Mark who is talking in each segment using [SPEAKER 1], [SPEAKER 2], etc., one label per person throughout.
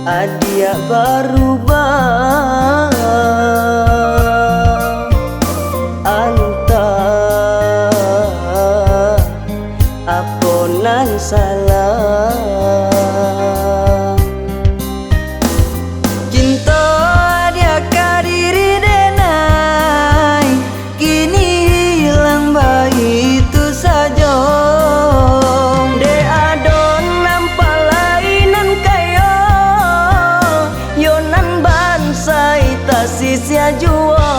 [SPEAKER 1] Adia berubah anta aponan salah cinta dia kadiri denai kini hilang bayi itu saja de adon nampak lainan kayo yonan bangsa ita sisia jua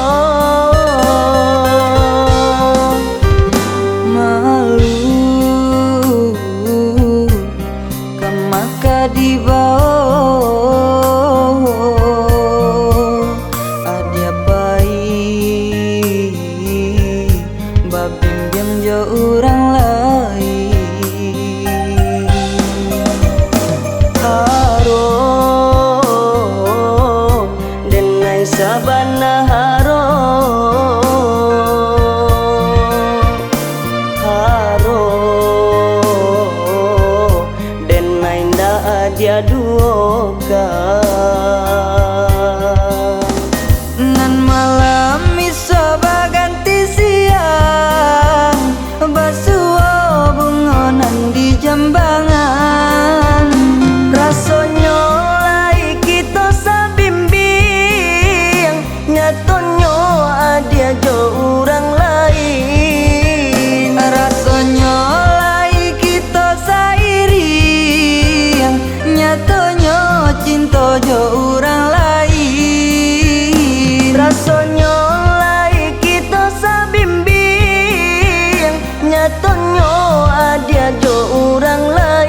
[SPEAKER 1] malu kemaka di bawah adia bayi babim jauh orang lain harum denai sabana harum denai nda adia duoga nan malam iso baganti siang basuo bungonan di jambangan rasonyo lai kita sabimbing nyatonyo adia jo orang lain rasonyo lai kita sairing nyatonyo cinta jo orang lain rasonyo lai kita sabimbing nyatonyo adia jo orang lain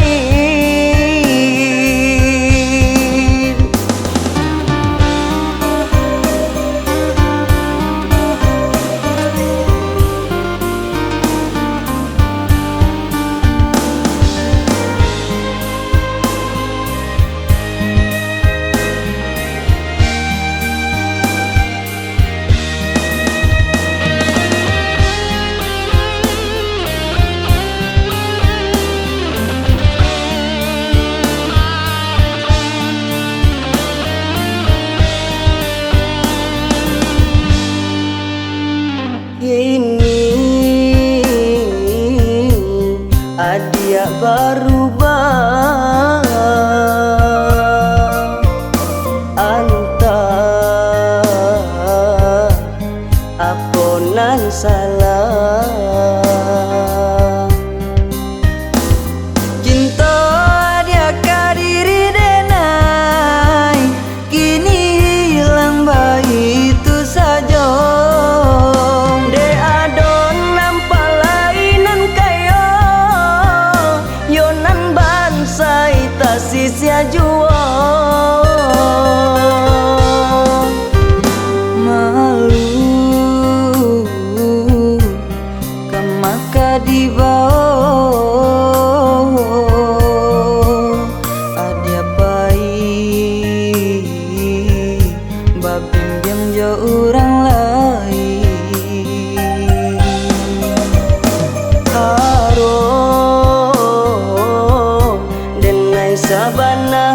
[SPEAKER 1] ini adia berubah anta aponan salah cinta dia kadiri denai kini hilang bayi itu saja sisia jua malu kemaka di bawah adia bayi babim jo orang lain harum denai sabana